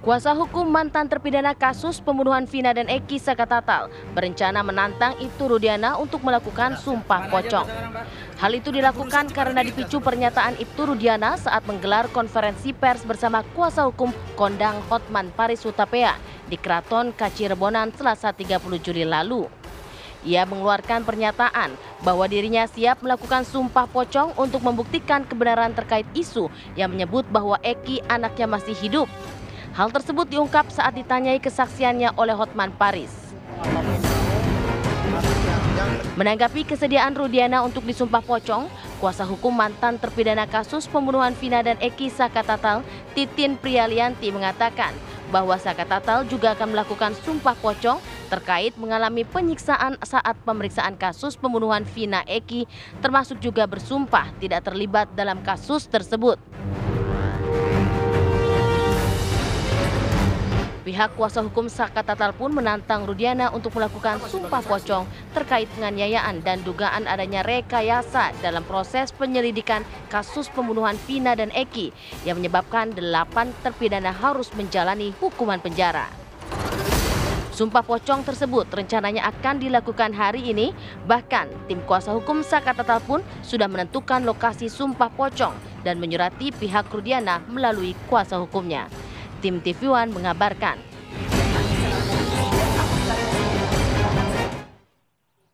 Kuasa hukum mantan terpidana kasus pembunuhan Vina dan Eki Sakatatal berencana menantang Ibtu Rudiana untuk melakukan sumpah pocong. Hal itu dilakukan karena dipicu pernyataan Ibtu Rudiana saat menggelar konferensi pers bersama kuasa hukum kondang Hotman Paris Hutapea di Keraton Kacirebonan Selasa 30 Juli lalu. Ia mengeluarkan pernyataan bahwa dirinya siap melakukan sumpah pocong untuk membuktikan kebenaran terkait isu yang menyebut bahwa Eki anaknya masih hidup. Hal tersebut diungkap saat ditanyai kesaksiannya oleh Hotman Paris. Menanggapi kesediaan Rudiana untuk disumpah pocong, kuasa hukum mantan terpidana kasus pembunuhan Vina dan Eki Sakatatal, Titin Prialianti mengatakan bahwa Sakatatal juga akan melakukan sumpah pocong terkait mengalami penyiksaan saat pemeriksaan kasus pembunuhan Vina Eki, termasuk juga bersumpah tidak terlibat dalam kasus tersebut. Pihak kuasa hukum Sakatatal pun menantang Rudiana untuk melakukan sumpah pocong terkait penganiayaan dan dugaan adanya rekayasa dalam proses penyelidikan kasus pembunuhan Vina dan Eki yang menyebabkan 8 terpidana harus menjalani hukuman penjara. Sumpah pocong tersebut rencananya akan dilakukan hari ini, bahkan tim kuasa hukum Sakatatal pun sudah menentukan lokasi sumpah pocong dan menyurati pihak Rudiana melalui kuasa hukumnya. Tim TV One mengabarkan.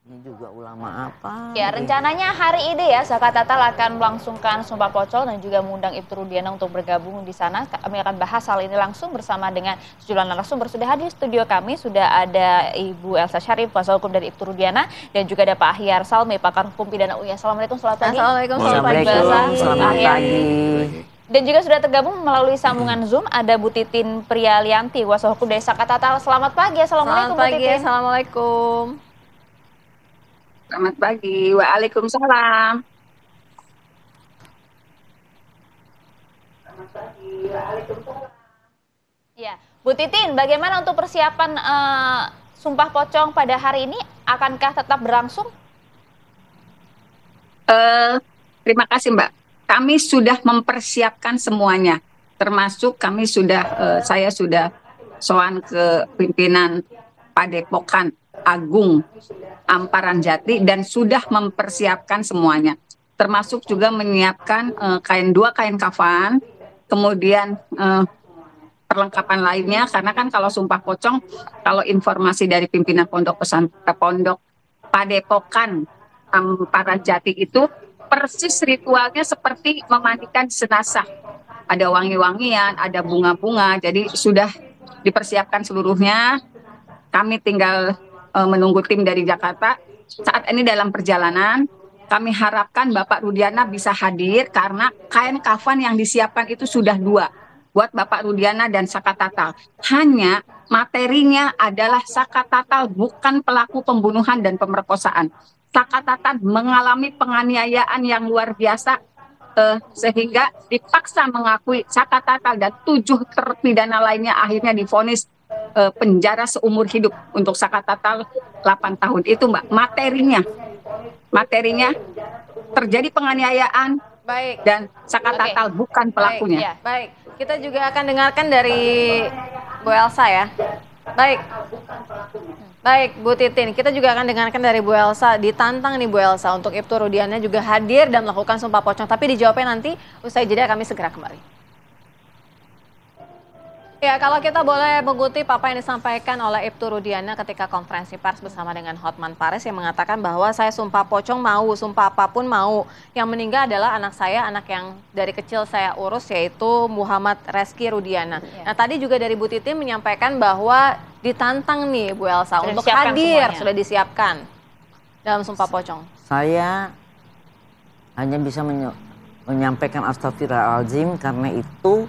Ini juga ulama apa? Ya, rencananya hari ini ya Sakatatal akan melangsungkan sumpah pocong dan juga mengundang Ibtu Rudiana untuk bergabung di sana. Kami akan bahas hal ini langsung bersama dengan sejumlah narasumber. Sudah hadir di studio kami, sudah ada Ibu Elsa Syarif, kuasa hukum dari Ibtu Rudiana, dan juga ada Pak Ahyar Salmi, pakar hukum pidana UI. Assalamualaikum, selamat pagi. Assalamualaikum, selamat pagi. Dan juga sudah tergabung melalui sambungan Zoom ada Bu Titin Prialianti, kuasa hukum dari Sakatatal. Selamat pagi, assalamualaikum. Selamat pagi, Bu Titin. assalamualaikum. Selamat pagi, waalaikumsalam. Selamat pagi, waalaikumsalam. Ya, Bu Titin, bagaimana untuk persiapan sumpah pocong pada hari ini? Akankah tetap berlangsung? Terima kasih Mbak. Kami sudah mempersiapkan semuanya, termasuk saya sudah sowan ke pimpinan Padepokan Agung Amparan Jati dan sudah mempersiapkan semuanya, termasuk juga menyiapkan dua kain kafan, kemudian perlengkapan lainnya, karena kan kalau sumpah pocong, kalau informasi dari pimpinan pondok Padepokan Amparan Jati itu persis ritualnya seperti memandikan jenazah. Ada wangi-wangian, ada bunga-bunga, jadi sudah dipersiapkan seluruhnya. Kami tinggal menunggu tim dari Jakarta. Saat ini dalam perjalanan, kami harapkan Bapak Rudiana bisa hadir karena kain kafan yang disiapkan itu sudah 2 buat Bapak Rudiana dan Sakatatal. Hanya materinya adalah Sakatatal bukan pelaku pembunuhan dan pemerkosaan. Sakatatal mengalami penganiayaan yang luar biasa sehingga dipaksa mengakui. Sakatatal dan 7 terpidana lainnya akhirnya divonis penjara seumur hidup. Untuk Sakatatal 8 tahun. Itu Mbak, materinya terjadi penganiayaan. Baik. Dan Sakatatal bukan pelakunya. Baik, kita juga akan dengarkan dari Bu Elsa ya. Baik, Bu Titin, kita juga akan dengarkan dari Bu Elsa. Ditantang nih Bu Elsa untuk Ibtu Rudiana juga hadir dan melakukan sumpah pocong. Tapi dijawabnya nanti usai jeda, kami segera kembali. Ya, kalau kita boleh mengutip apa yang disampaikan oleh Ibtu Rudiana ketika konferensi pers bersama dengan Hotman Paris yang mengatakan bahwa saya sumpah pocong mau, sumpah apapun mau. Yang meninggal adalah anak saya, anak yang dari kecil saya urus, yaitu Muhammad Reski Rudiana. Nah, tadi juga dari Bu Titin menyampaikan bahwa ditantang nih Bu Elsa untuk hadir, sudah disiapkan dalam sumpah pocong. Saya hanya bisa menyampaikan astagfirullahaladzim karena itu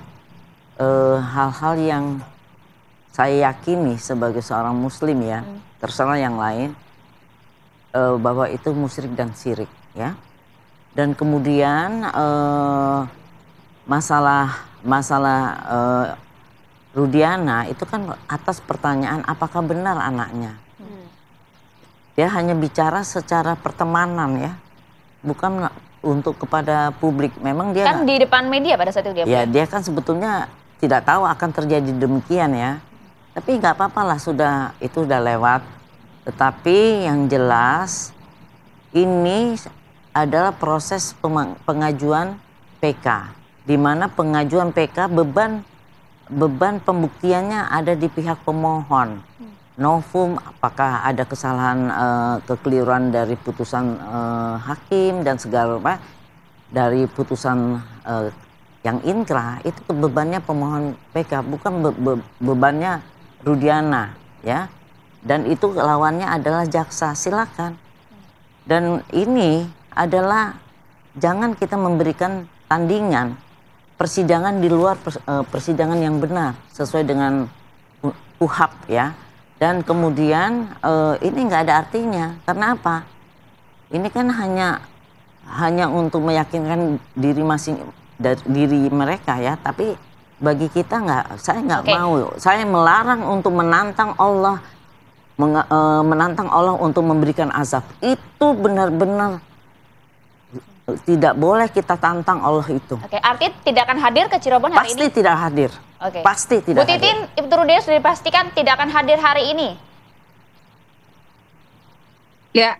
hal-hal yang saya yakini sebagai seorang muslim ya, terserah yang lain, bahwa itu musyrik dan syirik ya. Dan kemudian masalah Rudiana itu kan atas pertanyaan apakah benar anaknya. Dia hanya bicara secara pertemanan ya, bukan untuk kepada publik. Memang dia kan di depan media pada saat itu dia kan sebetulnya tidak tahu akan terjadi demikian ya. Tapi nggak apa-apa lah, itu sudah lewat. Tetapi yang jelas ini adalah proses pengajuan PK, di mana pengajuan PK beban pembuktiannya ada di pihak pemohon. Novum, apakah ada kesalahan kekeliruan dari putusan hakim dan segala macam dari putusan yang inkrah, itu bebannya pemohon PK, bukan bebannya Rudiana ya. Dan itu lawannya adalah jaksa, silakan. Dan ini adalah jangan kita memberikan tandingan persidangan di luar persidangan yang benar sesuai dengan KUHAP ya. Dan kemudian ini nggak ada artinya. Karena apa? Ini kan hanya untuk meyakinkan diri mereka ya. Tapi bagi kita saya nggak mau. Saya melarang untuk menantang Allah, menantang Allah untuk memberikan azab. Itu benar-benar tidak boleh kita tantang Allah itu. Oke, artinya tidak akan hadir ke Cirebon hari ini? Pasti tidak hadir. Oke. Pasti tidak hadir. Bu Titin, Ibtu Rudiana sudah dipastikan tidak akan hadir hari ini? Ya,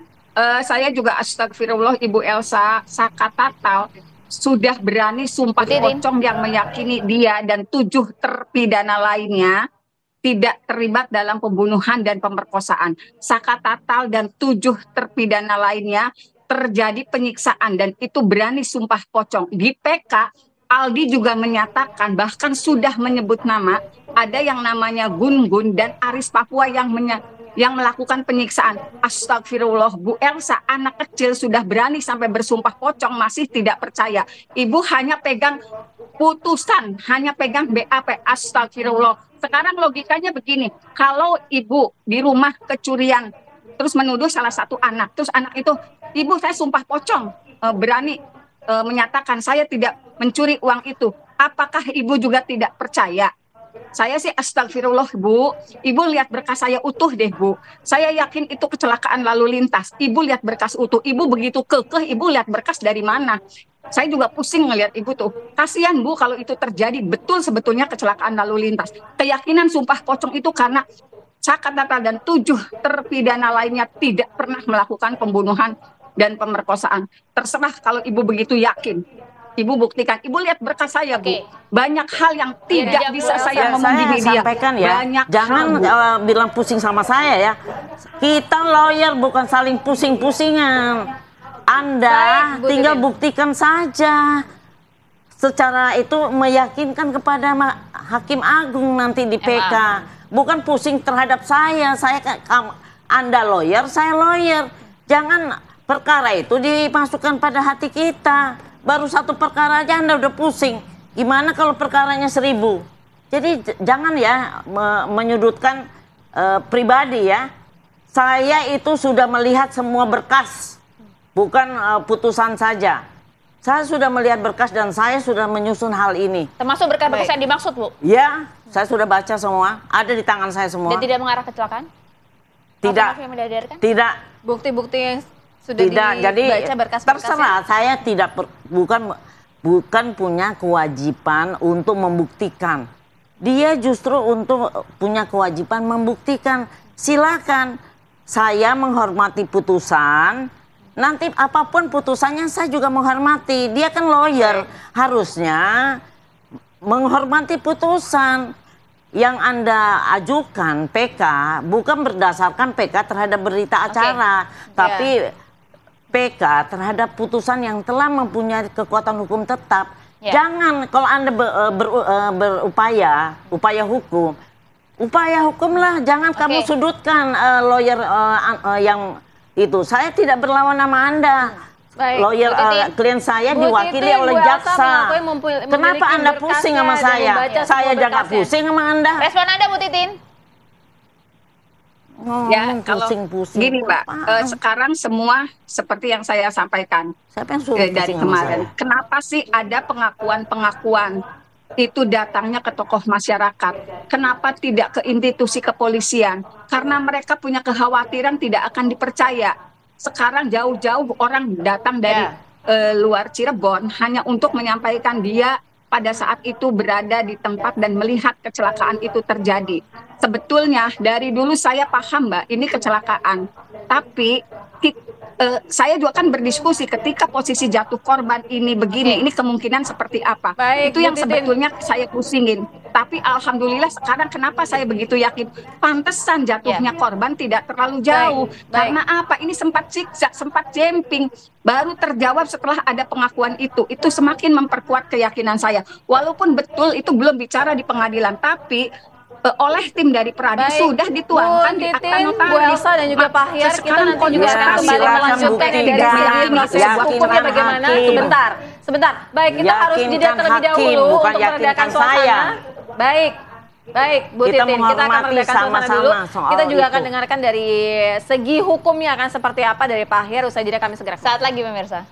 saya juga astagfirullah Ibu Elsa Sakatatal sudah berani sumpah pocong yang meyakini dia dan 7 terpidana lainnya tidak terlibat dalam pembunuhan dan pemerkosaan. Sakatatal dan 7 terpidana lainnya terjadi penyiksaan dan itu berani sumpah pocong. Di PK, Aldi juga menyatakan bahkan sudah menyebut nama, ada yang namanya Gun-Gun dan Aris Papua yang melakukan penyiksaan. Astagfirullah, Bu Elsa, anak kecil sudah berani sampai bersumpah pocong masih tidak percaya. Ibu hanya pegang putusan, hanya pegang BAP. Astagfirullah. Sekarang logikanya begini, kalau ibu di rumah kecurian terus menuduh salah satu anak, terus anak itu, ibu saya sumpah pocong, berani menyatakan saya tidak mencuri uang itu, apakah ibu juga tidak percaya? Saya sih astagfirullah Bu, ibu lihat berkas saya utuh deh Bu, saya yakin itu kecelakaan lalu lintas, ibu lihat berkas utuh, ibu begitu kekeh, ibu lihat berkas dari mana? Saya juga pusing ngelihat ibu tuh, kasihan Bu kalau itu terjadi, betul sebetulnya kecelakaan lalu lintas. Keyakinan sumpah pocong itu karena Sakatatal dan 7 terpidana lainnya tidak pernah melakukan pembunuhan dan pemerkosaan. Terserah kalau ibu begitu yakin. Ibu buktikan, ibu lihat berkas saya Bu. Banyak hal yang tidak bisa saya ngomong di media. Sampaikan ya, banyak jangan bilang pusing sama saya ya. Kita lawyer bukan saling pusing-pusingan. Anda tinggal buktikan saja. Secara itu meyakinkan kepada Hakim Agung nanti di PK. Bukan pusing terhadap saya Anda lawyer, saya lawyer. Jangan perkara itu dimasukkan pada hati kita. Baru 1 perkara aja Anda udah pusing. Gimana kalau perkaranya 1000? Jadi jangan ya menyudutkan pribadi ya. Saya itu sudah melihat semua berkas, bukan putusan saja. Saya sudah melihat berkas dan saya sudah menyusun hal ini. Termasuk berkas-berkas yang dimaksud Bu? Ya, saya sudah baca semua, ada di tangan saya semua. Dan tidak mengarah kecelakaan? Tidak. Tidak. Bukti-bukti yang sudah dibaca berkas-berkas. Terserah, saya bukan punya kewajiban untuk membuktikan. Dia justru untuk punya kewajiban membuktikan. Silakan, saya menghormati putusan. Nanti apapun putusannya saya juga menghormati. Dia kan lawyer, harusnya menghormati putusan. Yang Anda ajukan PK bukan berdasarkan PK terhadap berita acara, tapi PK terhadap putusan yang telah mempunyai kekuatan hukum tetap. Jangan kalau Anda upaya hukumlah, jangan kamu sudutkan lawyer yang itu. Saya tidak berlawan nama Anda. Lawyer klien saya diwakili oleh jaksa. Kenapa Anda pusing sama saya? Saya jangan pusing sama Anda. Respon Anda Bu Titin? Ya, kalau gini Mbak, sekarang semua seperti yang saya sampaikan dari kemarin. Kenapa sih ada pengakuan-pengakuan itu datangnya ke tokoh masyarakat? Kenapa tidak ke institusi kepolisian? Karena mereka punya kekhawatiran tidak akan dipercaya. Sekarang jauh-jauh orang datang dari luar Cirebon hanya untuk menyampaikan dia pada saat itu berada di tempat dan melihat kecelakaan itu terjadi. Sebetulnya dari dulu saya paham Mbak, ini kecelakaan. Tapi saya juga kan berdiskusi ketika posisi jatuh korban ini begini, ini kemungkinan seperti apa. Baik, Itu yang Bu Titin. sebetulnya saya pusingin. Tapi alhamdulillah sekarang kenapa saya begitu yakin? Pantesan jatuhnya korban tidak terlalu jauh. Baik. Karena apa? Ini sempat zigzag, sempat jumping. Baru terjawab setelah ada pengakuan itu. Itu semakin memperkuat keyakinan saya. Walaupun betul itu belum bicara di pengadilan, tapi oleh tim dari Peradi Baik, sudah dituangkan Bu di akta Titin, notaris. Bu Elsa dan juga Pak Hyar, kita Sekarang nanti juga Ya, akan kembali silakan melanjutkan ini dari buktikan, segi proses yakinkan hukumnya bagaimana. hakim. Sebentar. Baik, kita harus jeda Yakinkan terlebih hakim, dahulu bukan untuk meredakan yakinkan suasana. saya. Baik, Bu Kita Titin, kita akan menghormati meredakan suasana sama-sama dulu. soal Kita juga itu. akan dengarkan dari segi hukumnya akan seperti apa dari Pak Hyar. Usai jeda kami segera. Saat lagi pemirsa.